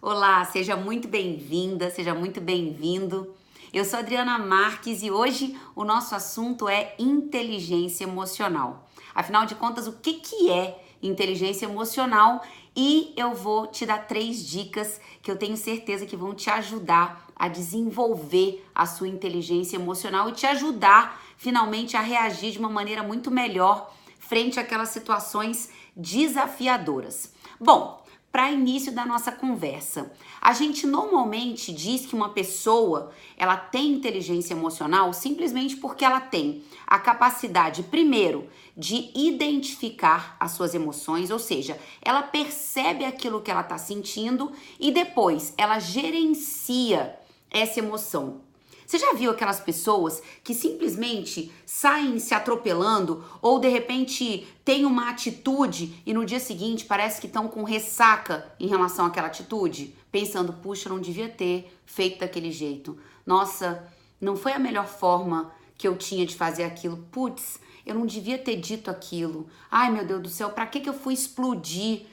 Olá, seja muito bem-vinda, seja muito bem-vindo. Eu sou Adriana Marques e hoje o nosso assunto é inteligência emocional. Afinal de contas, o que é inteligência emocional? E eu vou te dar 3 dicas que eu tenho certeza que vão te ajudar a desenvolver a sua inteligência emocional e te ajudar finalmente a reagir de uma maneira muito melhor frente àquelas situações desafiadoras. Bom, para início da nossa conversa, a gente normalmente diz que uma pessoa ela tem inteligência emocional simplesmente porque ela tem a capacidade, primeiro, de identificar as suas emoções, ou seja, ela percebe aquilo que ela está sentindo e depois ela gerencia essa emoção. Você já viu aquelas pessoas que simplesmente saem se atropelando ou de repente têm uma atitude e no dia seguinte parece que estão com ressaca em relação àquela atitude? Pensando, puxa, eu não devia ter feito daquele jeito. Nossa, não foi a melhor forma que eu tinha de fazer aquilo. Putz, eu não devia ter dito aquilo. Ai, meu Deus do céu, pra que eu fui explodir?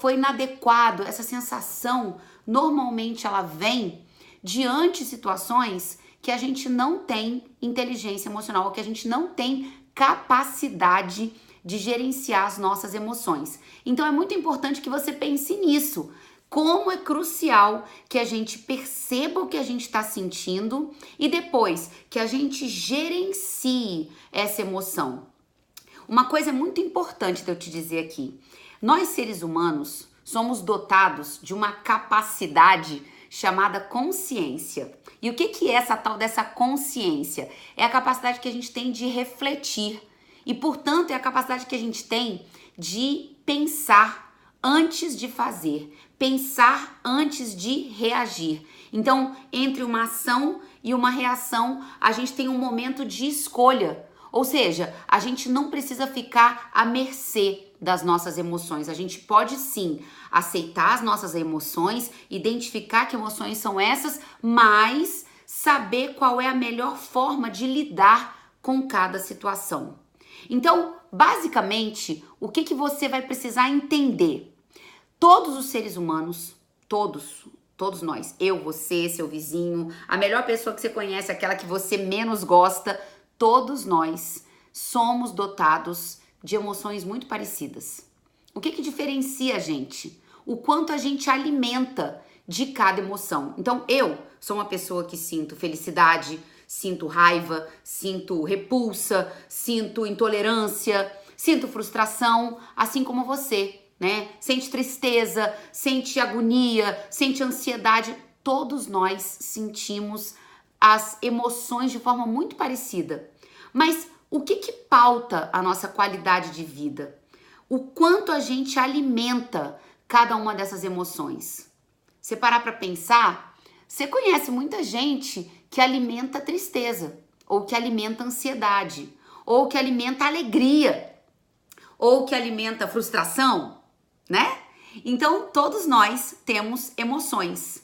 Foi inadequado. Essa sensação, normalmente ela vem diante de situações que a gente não tem inteligência emocional, ou que a gente não tem capacidade de gerenciar as nossas emoções. Então é muito importante que você pense nisso. Como é crucial que a gente perceba o que a gente está sentindo e depois que a gente gerencie essa emoção. Uma coisa muito importante de eu te dizer aqui: nós seres humanos somos dotados de uma capacidade chamada consciência. E o que é essa tal dessa consciência? É a capacidade que a gente tem de refletir e, portanto, é a capacidade que a gente tem de pensar antes de fazer, pensar antes de reagir. Então, entre uma ação e uma reação, a gente tem um momento de escolha. Ou seja, a gente não precisa ficar à mercê das nossas emoções. A gente pode sim aceitar as nossas emoções, identificar que emoções são essas, mas saber qual é a melhor forma de lidar com cada situação. Então, basicamente, o que você vai precisar entender? Todos os seres humanos, todos nós, eu, você, seu vizinho, a melhor pessoa que você conhece, aquela que você menos gosta, todos nós somos dotados de emoções muito parecidas. O que diferencia a gente? O quanto a gente alimenta de cada emoção. Então, eu sou uma pessoa que sinto felicidade, sinto raiva, sinto repulsa, sinto intolerância, sinto frustração, assim como você, né? Sente tristeza, sente agonia, sente ansiedade. Todos nós sentimos as emoções de forma muito parecida. Mas o que pauta a nossa qualidade de vida? O quanto a gente alimenta cada uma dessas emoções. Você parar para pensar, você conhece muita gente que alimenta tristeza, ou que alimenta ansiedade, ou que alimenta alegria, ou que alimenta frustração, né? Então, todos nós temos emoções.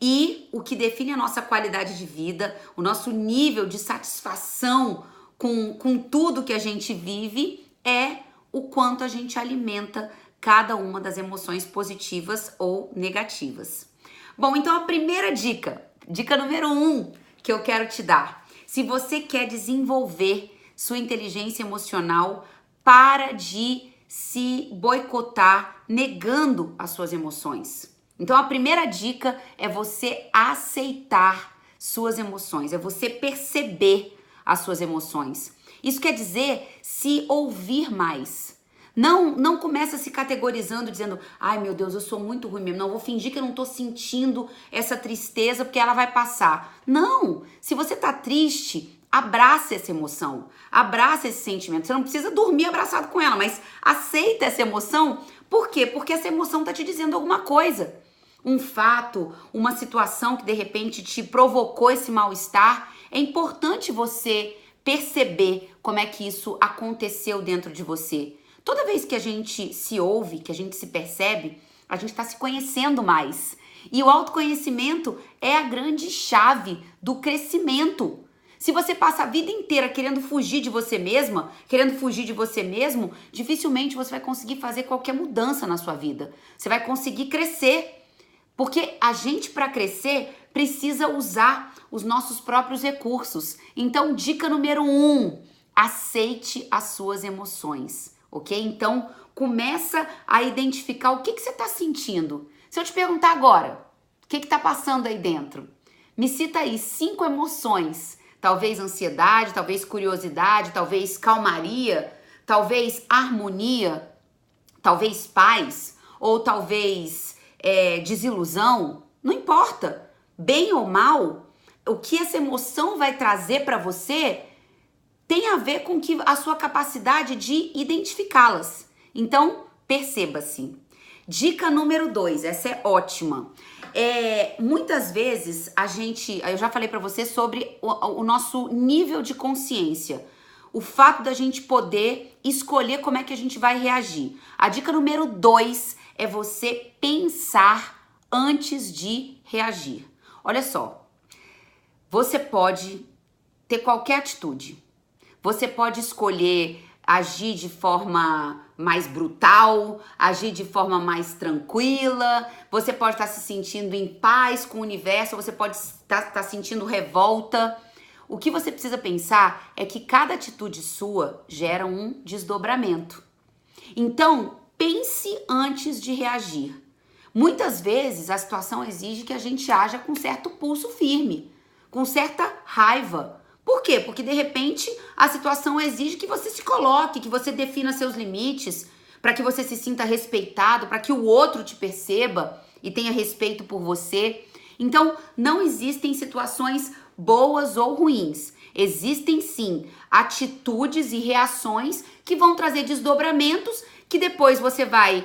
E o que define a nossa qualidade de vida, o nosso nível de satisfação com tudo que a gente vive é o quanto a gente alimenta cada uma das emoções positivas ou negativas. Bom, então a primeira dica número 1 que eu quero te dar. Se você quer desenvolver sua inteligência emocional, para de se boicotar negando as suas emoções. Então a primeira dica é você aceitar suas emoções, é você perceber as suas emoções. Isso quer dizer se ouvir mais. Não começa se categorizando dizendo, ai meu Deus, eu sou muito ruim mesmo. Não, vou fingir que eu não tô sentindo essa tristeza porque ela vai passar. Não, se você tá triste, abraça essa emoção, abraça esse sentimento. Você não precisa dormir abraçado com ela, mas aceita essa emoção. Por quê? Porque essa emoção tá te dizendo alguma coisa. Um fato, uma situação que de repente te provocou esse mal-estar. É importante você perceber como é que isso aconteceu dentro de você. Toda vez que a gente se ouve, que a gente se percebe, a gente está se conhecendo mais. E o autoconhecimento é a grande chave do crescimento. Se você passa a vida inteira querendo fugir de você mesma, querendo fugir de você mesmo, dificilmente você vai conseguir fazer qualquer mudança na sua vida. Você vai conseguir crescer. Porque a gente, para crescer, precisa usar os nossos próprios recursos. Então, dica número 1, aceite as suas emoções, ok? Então, começa a identificar o que você está sentindo. Se eu te perguntar agora, o que está passando aí dentro? Me cita aí 5 emoções. Talvez ansiedade, talvez curiosidade, talvez calmaria, talvez harmonia, talvez paz, ou talvez desilusão. Não importa, bem ou mal, o que essa emoção vai trazer para você tem a ver com a sua capacidade de identificá-las. Então, perceba-se. Dica número 2, essa é ótima. Muitas vezes eu já falei para você sobre o nosso nível de consciência. O fato da gente poder escolher como é que a gente vai reagir. A dica número 2 é você pensar antes de reagir. Olha só, você pode ter qualquer atitude. Você pode escolher agir de forma mais brutal, agir de forma mais tranquila, você pode estar se sentindo em paz com o universo, você pode estar sentindo revolta. O que você precisa pensar é que cada atitude sua gera um desdobramento. Então, pense antes de reagir. Muitas vezes a situação exige que a gente haja com certo pulso firme, com certa raiva. Por quê? Porque de repente a situação exige que você se coloque, que você defina seus limites, para que você se sinta respeitado, para que o outro te perceba e tenha respeito por você. Então, não existem situações boas ou ruins. Existem sim atitudes e reações que vão trazer desdobramentos que depois você vai,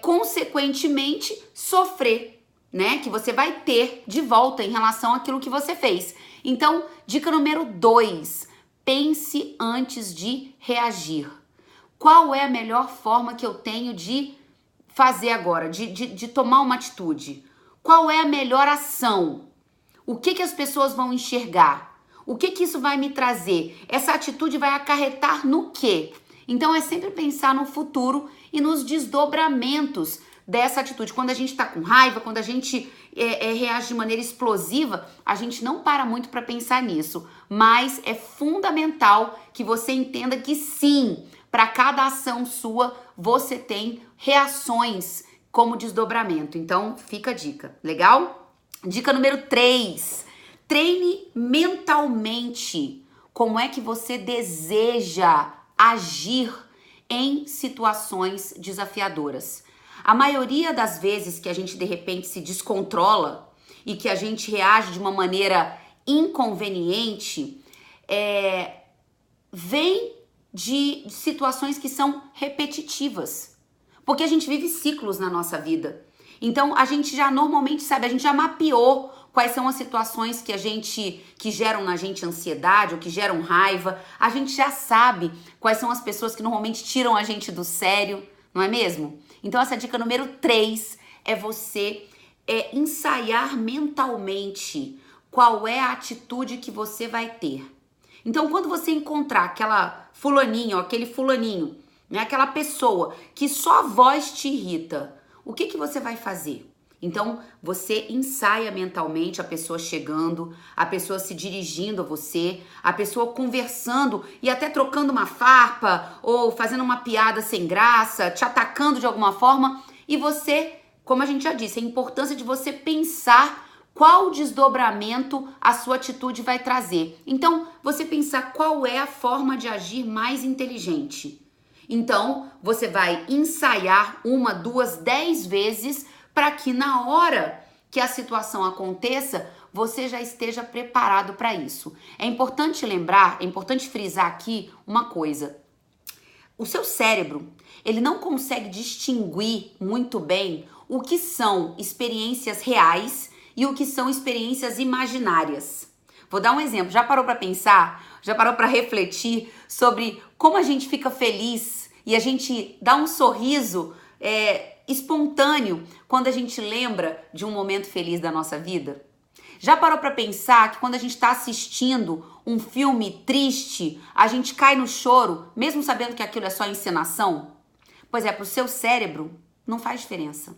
consequentemente, sofrer, né? Que você vai ter de volta em relação àquilo que você fez. Então, dica número 2, pense antes de reagir. Qual é a melhor forma que eu tenho de fazer agora, de tomar uma atitude? Qual é a melhor ação? O que as pessoas vão enxergar? O que isso vai me trazer? Essa atitude vai acarretar no quê? Então, é sempre pensar no futuro e nos desdobramentos dessa atitude. Quando a gente está com raiva, quando a gente reage de maneira explosiva, a gente não para muito para pensar nisso. Mas é fundamental que você entenda que sim, para cada ação sua, você tem reações como desdobramento. Então, fica a dica. Legal? Dica número 3. Treine mentalmente como é que você deseja agir em situações desafiadoras. A maioria das vezes que a gente de repente se descontrola e que a gente reage de uma maneira inconveniente, vem de situações que são repetitivas. Porque a gente vive ciclos na nossa vida. Então a gente já normalmente sabe, a gente já mapeou quais são as situações que geram na gente ansiedade ou que geram raiva. A gente já sabe quais são as pessoas que normalmente tiram a gente do sério, não é mesmo? Então essa dica número 3 é você ensaiar mentalmente qual é a atitude que você vai ter. Então quando você encontrar aquela fulaninha ou aquele fulaninho, né, aquela pessoa que só a voz te irrita, o que você vai fazer? Então, você ensaia mentalmente a pessoa chegando, a pessoa se dirigindo a você, a pessoa conversando e até trocando uma farpa ou fazendo uma piada sem graça, te atacando de alguma forma. E você, como a gente já disse, a importância de você pensar qual desdobramento a sua atitude vai trazer. Então, você pensar qual é a forma de agir mais inteligente. Então, você vai ensaiar 1, 2, 10 vezes para que na hora que a situação aconteça, você já esteja preparado para isso. É importante lembrar, é importante frisar aqui uma coisa. O seu cérebro, ele não consegue distinguir muito bem o que são experiências reais e o que são experiências imaginárias. Vou dar um exemplo. Já parou para pensar? Já parou para refletir sobre como a gente fica feliz e a gente dá um sorriso espontâneo quando a gente lembra de um momento feliz da nossa vida? Já parou para pensar que quando a gente está assistindo um filme triste, a gente cai no choro, mesmo sabendo que aquilo é só encenação? Pois é, para o seu cérebro não faz diferença.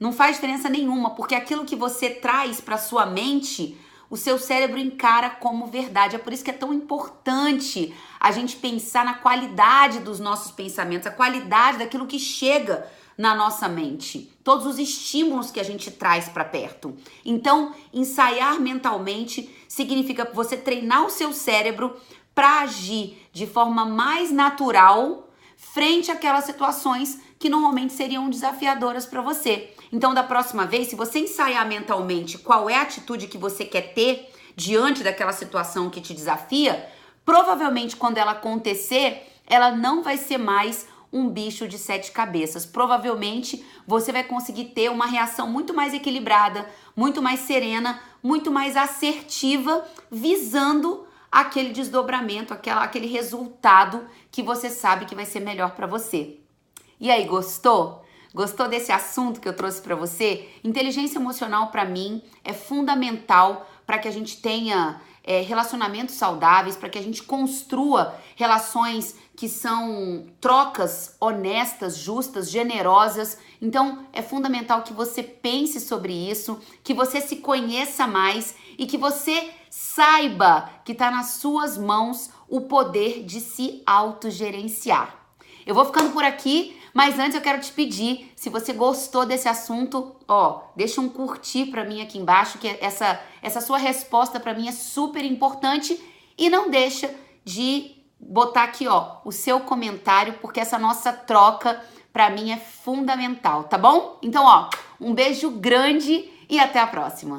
Não faz diferença nenhuma, porque aquilo que você traz para sua mente, o seu cérebro encara como verdade. É por isso que é tão importante a gente pensar na qualidade dos nossos pensamentos, a qualidade daquilo que chega na nossa mente, todos os estímulos que a gente traz para perto. Então, ensaiar mentalmente significa você treinar o seu cérebro para agir de forma mais natural frente àquelas situações que normalmente seriam desafiadoras para você. Então, da próxima vez, se você ensaiar mentalmente qual é a atitude que você quer ter diante daquela situação que te desafia, provavelmente quando ela acontecer, ela não vai ser mais um bicho de 7 cabeças. Provavelmente você vai conseguir ter uma reação muito mais equilibrada, muito mais serena, muito mais assertiva, visando aquele desdobramento, aquele resultado que você sabe que vai ser melhor para você. E aí, gostou? Gostou desse assunto que eu trouxe para você? Inteligência emocional, para mim, é fundamental para que a gente tenha relacionamentos saudáveis, para que a gente construa relações que são trocas honestas, justas, generosas. Então, é fundamental que você pense sobre isso, que você se conheça mais e que você saiba que está nas suas mãos o poder de se autogerenciar. Eu vou ficando por aqui, mas antes eu quero te pedir, se você gostou desse assunto, deixa um curtir para mim aqui embaixo, que essa sua resposta para mim é super importante, e não deixa de botar aqui, o seu comentário, porque essa nossa troca para mim é fundamental, tá bom? Então, um beijo grande e até a próxima.